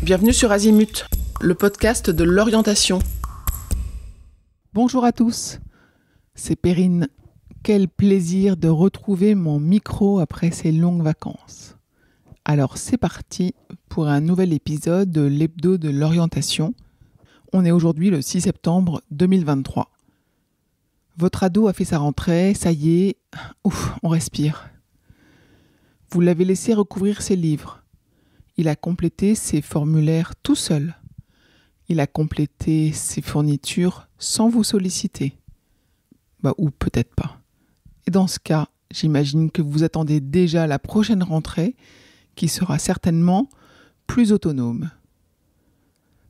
Bienvenue sur Azimut, le podcast de l'orientation. Bonjour à tous, c'est Perrine. Quel plaisir de retrouver mon micro après ces longues vacances. Alors c'est parti pour un nouvel épisode de l'hebdo de l'orientation. On est aujourd'hui le 6 septembre 2023. Votre ado a fait sa rentrée, ça y est, on respire. Vous l'avez laissé recouvrir ses livres. Il a complété ses formulaires tout seul. Il a complété ses fournitures sans vous solliciter. Ou peut-être pas. Et dans ce cas, j'imagine que vous attendez déjà la prochaine rentrée qui sera certainement plus autonome.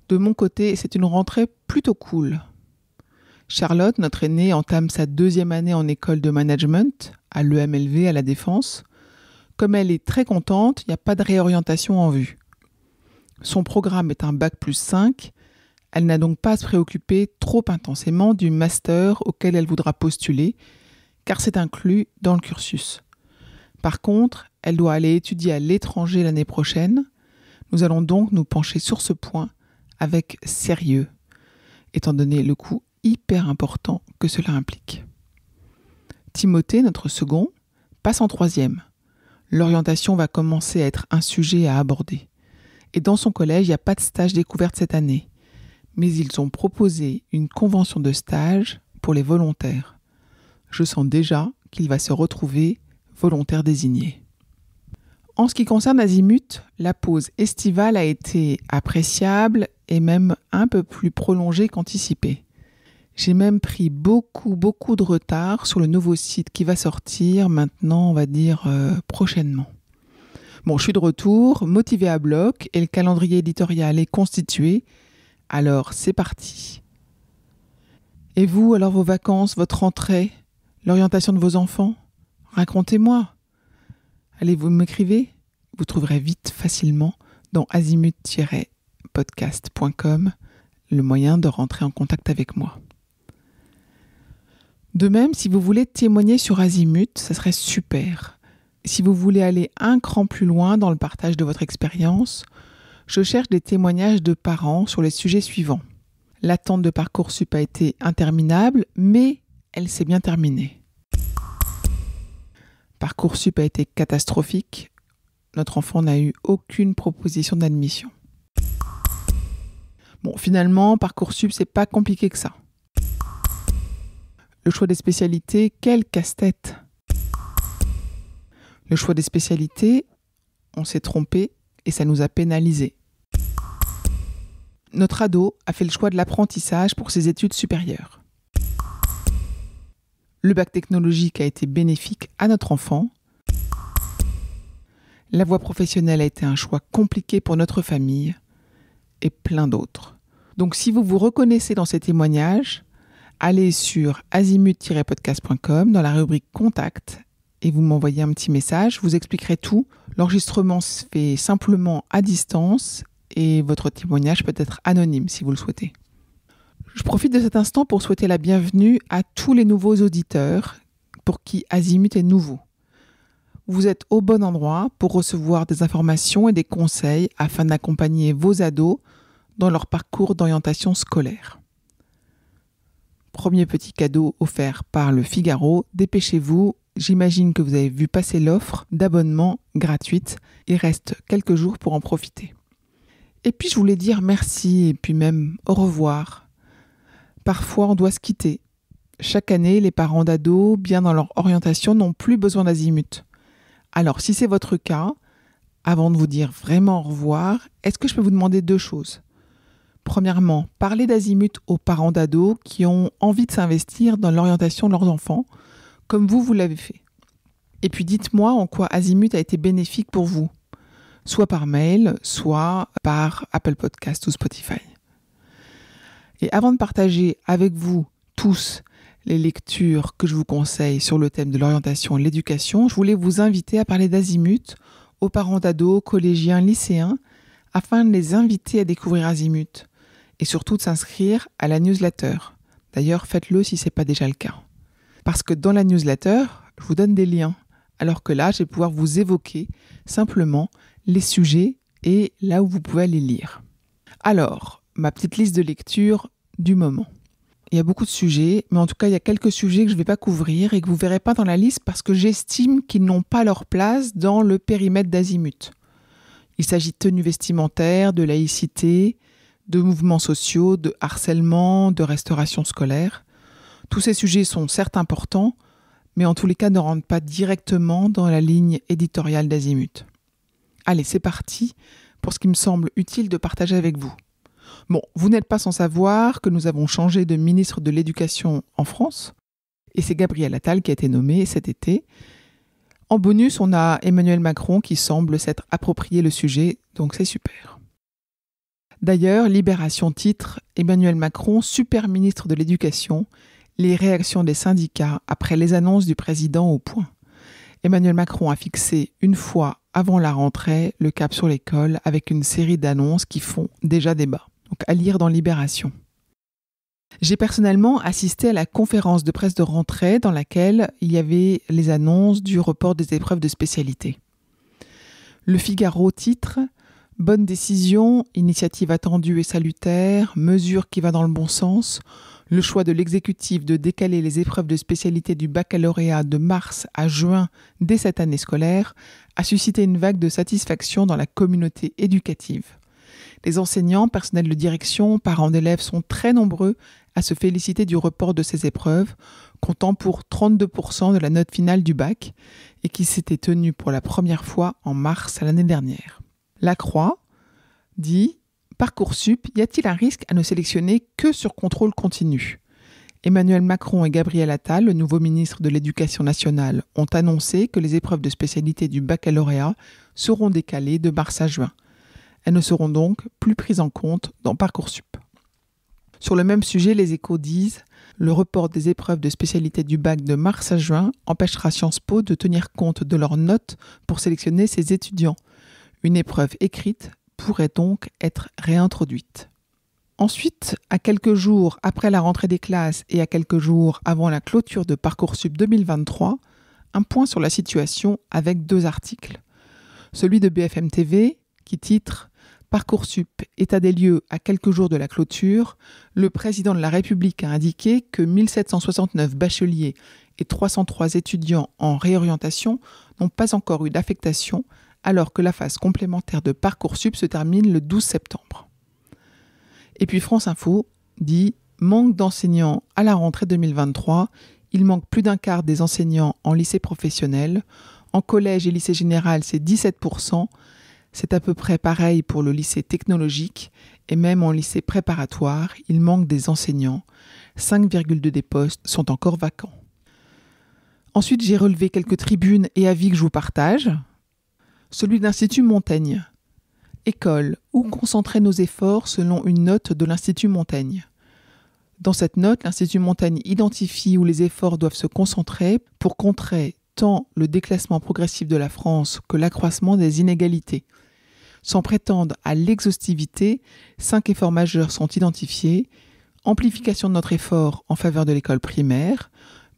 De mon côté, c'est une rentrée plutôt cool. Charlotte, notre aînée, entame sa 2e année en école de management à l'EMLV à La Défense. Comme elle est très contente, il n'y a pas de réorientation en vue. Son programme est un bac+5. Elle n'a donc pas à se préoccuper trop intensément du master auquel elle voudra postuler, car c'est inclus dans le cursus. Par contre, elle doit aller étudier à l'étranger l'année prochaine. Nous allons donc nous pencher sur ce point avec sérieux, étant donné le coût hyper important que cela implique. Timothée, notre second, passe en 3e. L'orientation va commencer à être un sujet à aborder. Et dans son collège, il n'y a pas de stage découverte cette année. Mais ils ont proposé une convention de stage pour les volontaires. Je sens déjà qu'il va se retrouver volontaire désigné. En ce qui concerne Azimut, la pause estivale a été appréciable et même un peu plus prolongée qu'anticipé. J'ai même pris beaucoup de retard sur le nouveau site qui va sortir maintenant, on va dire, prochainement. Bon, je suis de retour, motivée à bloc et le calendrier éditorial est constitué. Alors, c'est parti. Et vous, alors vos vacances, votre rentrée, l'orientation de vos enfants? Racontez-moi. Allez, vous m'écrivez? Vous trouverez vite, facilement, dans azimut-podcast.com, le moyen de rentrer en contact avec moi. De même, si vous voulez témoigner sur Azimut, ça serait super. Si vous voulez aller un cran plus loin dans le partage de votre expérience, je cherche des témoignages de parents sur les sujets suivants. L'attente de Parcoursup a été interminable, mais elle s'est bien terminée. Parcoursup a été catastrophique. Notre enfant n'a eu aucune proposition d'admission. Bon, finalement, Parcoursup, c'est pas compliqué que ça. Le choix des spécialités, quel casse-tête! Le choix des spécialités, on s'est trompé et ça nous a pénalisés. Notre ado a fait le choix de l'apprentissage pour ses études supérieures. Le bac technologique a été bénéfique à notre enfant. La voie professionnelle a été un choix compliqué pour notre famille et plein d'autres. Donc si vous vous reconnaissez dans ces témoignages, allez sur azimut-podcast.com dans la rubrique Contact et vous m'envoyez un petit message, je vous expliquerai tout. L'enregistrement se fait simplement à distance et votre témoignage peut être anonyme si vous le souhaitez. Je profite de cet instant pour souhaiter la bienvenue à tous les nouveaux auditeurs pour qui Azimut est nouveau. Vous êtes au bon endroit pour recevoir des informations et des conseils afin d'accompagner vos ados dans leur parcours d'orientation scolaire. Premier petit cadeau offert par Le Figaro, dépêchez-vous, j'imagine que vous avez vu passer l'offre d'abonnement gratuite. Il reste quelques jours pour en profiter. Et puis je voulais dire merci et puis même au revoir. Parfois on doit se quitter. Chaque année, les parents d'ados, bien dans leur orientation, n'ont plus besoin d'Azimut. Alors si c'est votre cas, avant de vous dire vraiment au revoir, est-ce que je peux vous demander 2 choses ? Premièrement, parlez d'Azimut aux parents d'ados qui ont envie de s'investir dans l'orientation de leurs enfants, comme vous l'avez fait. Et puis dites-moi en quoi Azimut a été bénéfique pour vous, soit par mail, soit par Apple Podcast ou Spotify. Et avant de partager avec vous tous les lectures que je vous conseille sur le thème de l'orientation et l'éducation, je voulais vous inviter à parler d'Azimut aux parents d'ados, collégiens, lycéens, afin de les inviter à découvrir Azimut et surtout de s'inscrire à la newsletter. D'ailleurs, faites-le si ce n'est pas déjà le cas. Parce que dans la newsletter, je vous donne des liens, alors que là, je vais pouvoir vous évoquer simplement les sujets et là où vous pouvez aller lire. Alors, ma petite liste de lecture du moment. Il y a beaucoup de sujets, mais en tout cas, il y a quelques sujets que je ne vais pas couvrir et que vous ne verrez pas dans la liste parce que j'estime qu'ils n'ont pas leur place dans le périmètre d'Azimut. Il s'agit de tenues vestimentaires, de laïcité, de mouvements sociaux, de harcèlement, de restauration scolaire. Tous ces sujets sont certes importants, mais en tous les cas ne rentrent pas directement dans la ligne éditoriale d'Azimut. Allez, c'est parti pour ce qui me semble utile de partager avec vous. Bon, vous n'êtes pas sans savoir que nous avons changé de ministre de l'Éducation en France, et c'est Gabriel Attal qui a été nommé cet été. En bonus, on a Emmanuel Macron qui semble s'être approprié le sujet, donc c'est super. D'ailleurs, Libération titre « Emmanuel Macron, super ministre de l'Éducation, les réactions des syndicats après les annonces du président au point ». Emmanuel Macron a fixé une fois avant la rentrée le cap sur l'école avec une série d'annonces qui font déjà débat. Donc à lire dans Libération. J'ai personnellement assisté à la conférence de presse de rentrée dans laquelle il y avait les annonces du report des épreuves de spécialité. Le Figaro titre « Bonne décision, initiative attendue et salutaire, mesure qui va dans le bon sens. Le choix de l'exécutif de décaler les épreuves de spécialité du baccalauréat de mars à juin dès cette année scolaire a suscité une vague de satisfaction dans la communauté éducative. Les enseignants, personnels de direction, parents d'élèves sont très nombreux à se féliciter du report de ces épreuves, comptant pour 32% de la note finale du bac et qui s'était tenue pour la première fois en mars l'année dernière. La Croix dit « Parcoursup, y a-t-il un risque à ne sélectionner que sur contrôle continu ?» Emmanuel Macron et Gabriel Attal, le nouveau ministre de l'Éducation nationale, ont annoncé que les épreuves de spécialité du baccalauréat seront décalées de mars à juin. Elles ne seront donc plus prises en compte dans Parcoursup. Sur le même sujet, les Échos disent « Le report des épreuves de spécialité du bac de mars à juin empêchera Sciences Po de tenir compte de leurs notes pour sélectionner ses étudiants. Une épreuve écrite pourrait donc être réintroduite. » Ensuite, à quelques jours après la rentrée des classes et à quelques jours avant la clôture de Parcoursup 2023, un point sur la situation avec 2 articles. Celui de BFM TV qui titre « Parcoursup, état des lieux à quelques jours de la clôture, le président de la République a indiqué que 1769 bacheliers et 303 étudiants en réorientation n'ont pas encore eu d'affectation alors que la phase complémentaire de Parcoursup se termine le 12 septembre. » Et puis France Info dit « Manque d'enseignants à la rentrée 2023, il manque plus d'un quart des enseignants en lycée professionnel. En collège et lycée général, c'est 17%. C'est à peu près pareil pour le lycée technologique et même en lycée préparatoire, il manque des enseignants. 5,2 des postes sont encore vacants. » Ensuite, j'ai relevé quelques tribunes et avis que je vous partage. Celui de l'Institut Montaigne. École, où concentrer nos efforts selon une note de l'Institut Montaigne. Dans cette note, l'Institut Montaigne identifie où les efforts doivent se concentrer pour contrer tant le déclassement progressif de la France que l'accroissement des inégalités. Sans prétendre à l'exhaustivité, 5 efforts majeurs sont identifiés. Amplification de notre effort en faveur de l'école primaire,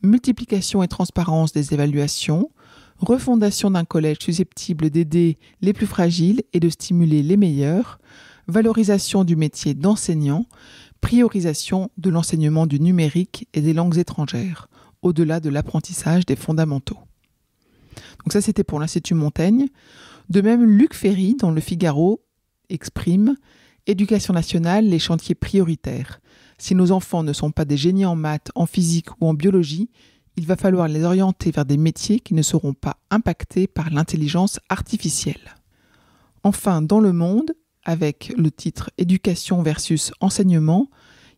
multiplication et transparence des évaluations, refondation d'un collège susceptible d'aider les plus fragiles et de stimuler les meilleurs, valorisation du métier d'enseignant, priorisation de l'enseignement du numérique et des langues étrangères, au-delà de l'apprentissage des fondamentaux. Donc ça, c'était pour l'Institut Montaigne. De même, Luc Ferry, dans Le Figaro, exprime « Éducation nationale, les chantiers prioritaires. Si nos enfants ne sont pas des génies en maths, en physique ou en biologie, il va falloir les orienter vers des métiers qui ne seront pas impactés par l'intelligence artificielle. » Enfin, dans Le Monde, avec le titre « Éducation versus enseignement »,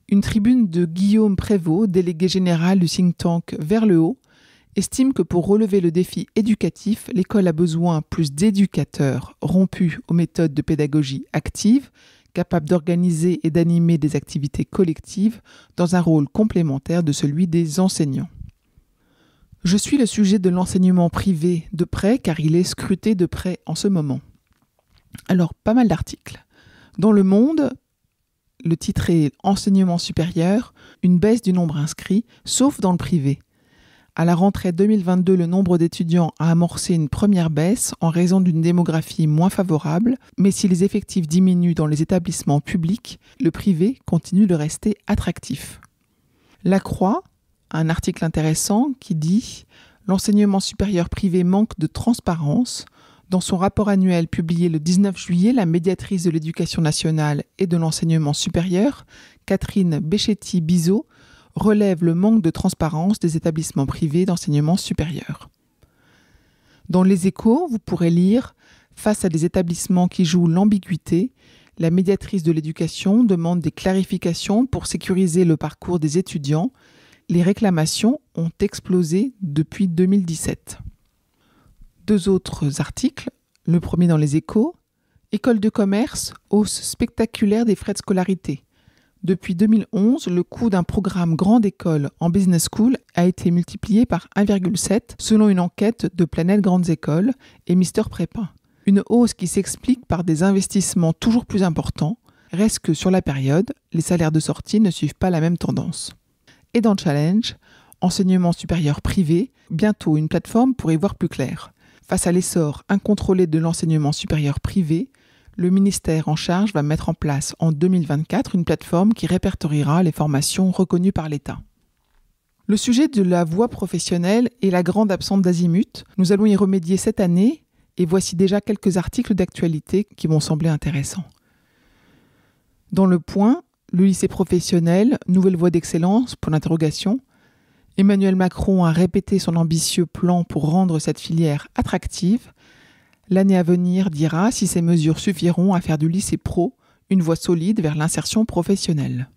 une tribune de Guillaume Prévost, délégué général du think tank Vers le haut, estime que pour relever le défi éducatif, l'école a besoin plus d'éducateurs rompus aux méthodes de pédagogie active, capables d'organiser et d'animer des activités collectives dans un rôle complémentaire de celui des enseignants. Je suis le sujet de l'enseignement privé de près car il est scruté de près en ce moment. Alors, pas mal d'articles. Dans Le Monde, le titre est « Enseignement supérieur, une baisse du nombre inscrit, sauf dans le privé ». À la rentrée 2022, le nombre d'étudiants a amorcé une première baisse en raison d'une démographie moins favorable, mais si les effectifs diminuent dans les établissements publics, le privé continue de rester attractif. La Croix, un article intéressant qui dit « L'enseignement supérieur privé manque de transparence ». Dans son rapport annuel publié le 19 juillet, la médiatrice de l'éducation nationale et de l'enseignement supérieur, Catherine Becchetti-Bizot, relève le manque de transparence des établissements privés d'enseignement supérieur. Dans Les Échos, vous pourrez lire « Face à des établissements qui jouent l'ambiguïté, la médiatrice de l'éducation demande des clarifications pour sécuriser le parcours des étudiants. Les réclamations ont explosé depuis 2017. » Deux autres articles, le premier dans Les Échos, « École de commerce, hausse spectaculaire des frais de scolarité. Depuis 2011, le coût d'un programme grande école en business school a été multiplié par 1,7 selon une enquête de Planète Grandes Écoles et Mister Prépa. Une hausse qui s'explique par des investissements toujours plus importants. Reste que sur la période, les salaires de sortie ne suivent pas la même tendance. » Et dans Challenge, enseignement supérieur privé, bientôt une plateforme pour y voir plus clair. Face à l'essor incontrôlé de l'enseignement supérieur privé, le ministère en charge va mettre en place en 2024 une plateforme qui répertoriera les formations reconnues par l'État. Le sujet de la voie professionnelle est la grande absente d'Azimut. Nous allons y remédier cette année et voici déjà quelques articles d'actualité qui m'ont semblé intéressants. Dans Le Point, le lycée professionnel, nouvelle voie d'excellence pour l'interrogation. Emmanuel Macron a répété son ambitieux plan pour rendre cette filière attractive. L'année à venir dira si ces mesures suffiront à faire du lycée pro une voie solide vers l'insertion professionnelle.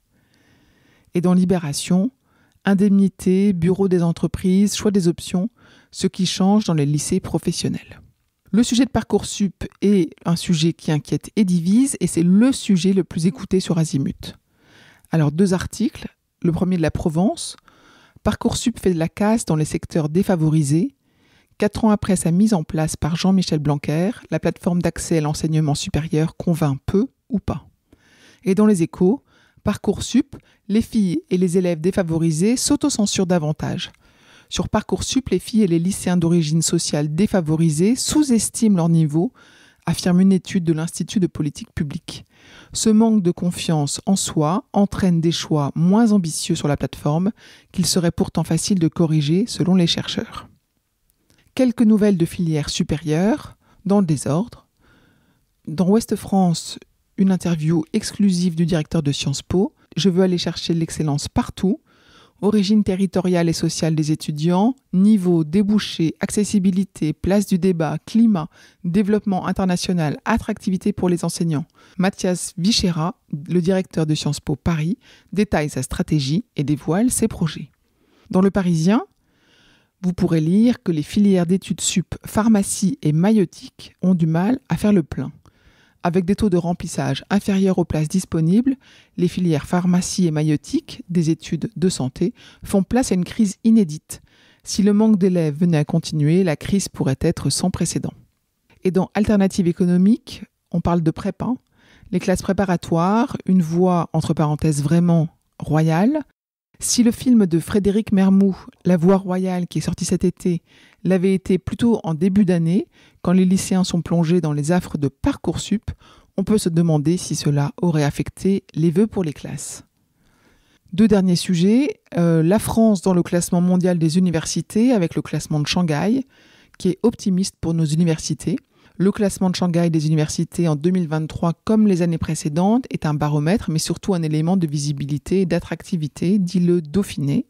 Et dans Libération, indemnité, bureau des entreprises, choix des options, ce qui change dans les lycées professionnels. Le sujet de Parcoursup est un sujet qui inquiète et divise et c'est le sujet le plus écouté sur Azimut. Alors deux articles, le premier de la Provence. Parcoursup fait de la casse dans les secteurs défavorisés. 4 ans après sa mise en place par Jean-Michel Blanquer, la plateforme d'accès à l'enseignement supérieur convainc peu ou pas. Et dans Les Échos, Parcoursup, les filles et les élèves défavorisés s'autocensurent davantage. Sur Parcoursup, les filles et les lycéens d'origine sociale défavorisés sous-estiment leur niveau, affirme une étude de l'Institut de politique publique. Ce manque de confiance en soi entraîne des choix moins ambitieux sur la plateforme qu'il serait pourtant facile de corriger selon les chercheurs. Quelques nouvelles de filières supérieures, dans le désordre. Dans Ouest France, une interview exclusive du directeur de Sciences Po. Je veux aller chercher l'excellence partout. Origine territoriale et sociale des étudiants, niveau, débouchés, accessibilité, place du débat, climat, développement international, attractivité pour les enseignants. Mathias Vichera, le directeur de Sciences Po Paris, détaille sa stratégie et dévoile ses projets. Dans Le Parisien, vous pourrez lire que les filières d'études sup, pharmacie et maïeutique ont du mal à faire le plein. Avec des taux de remplissage inférieurs aux places disponibles, les filières pharmacie et maïeutique des études de santé font place à une crise inédite. Si le manque d'élèves venait à continuer, la crise pourrait être sans précédent. Et dans Alternative économique, on parle de prépa, les classes préparatoires, une voie entre parenthèses vraiment royale. Si le film de Frédéric Mermoux, La Voie royale, qui est sorti cet été, l'avait été plutôt en début d'année, quand les lycéens sont plongés dans les affres de Parcoursup, on peut se demander si cela aurait affecté les vœux pour les classes. Deux derniers sujets, la France dans le classement mondial des universités avec le classement de Shanghai, qui est optimiste pour nos universités. Le classement de Shanghai des universités en 2023, comme les années précédentes, est un baromètre, mais surtout un élément de visibilité et d'attractivité, dit le Dauphiné.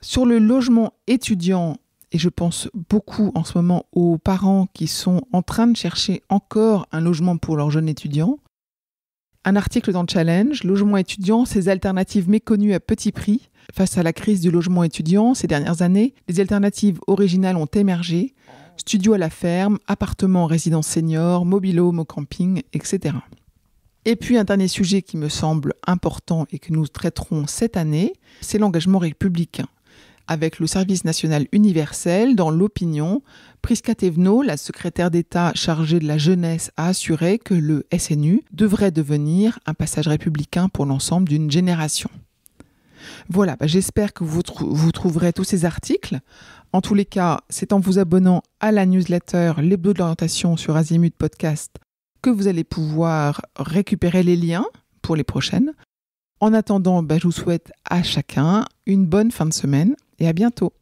Sur le logement étudiant, et je pense beaucoup en ce moment aux parents qui sont en train de chercher encore un logement pour leurs jeunes étudiants, un article dans Challenge, logement étudiant, ces alternatives méconnues à petit prix. Face à la crise du logement étudiant ces dernières années, des alternatives originales ont émergé. Studio à la ferme, appartements en résidence senior, mobile-home au camping, etc. Et puis un dernier sujet qui me semble important et que nous traiterons cette année, c'est l'engagement républicain. Avec le service national universel, dans l'opinion, Prisca Thévenot, la secrétaire d'État chargée de la jeunesse, a assuré que le SNU devrait devenir un passage républicain pour l'ensemble d'une génération. Voilà, j'espère que vous trouverez tous ces articles. En tous les cas, c'est en vous abonnant à la newsletter L'Hebdo de l'orientation sur Azimut Podcast que vous allez pouvoir récupérer les liens pour les prochaines. En attendant, je vous souhaite à chacun une bonne fin de semaine et à bientôt.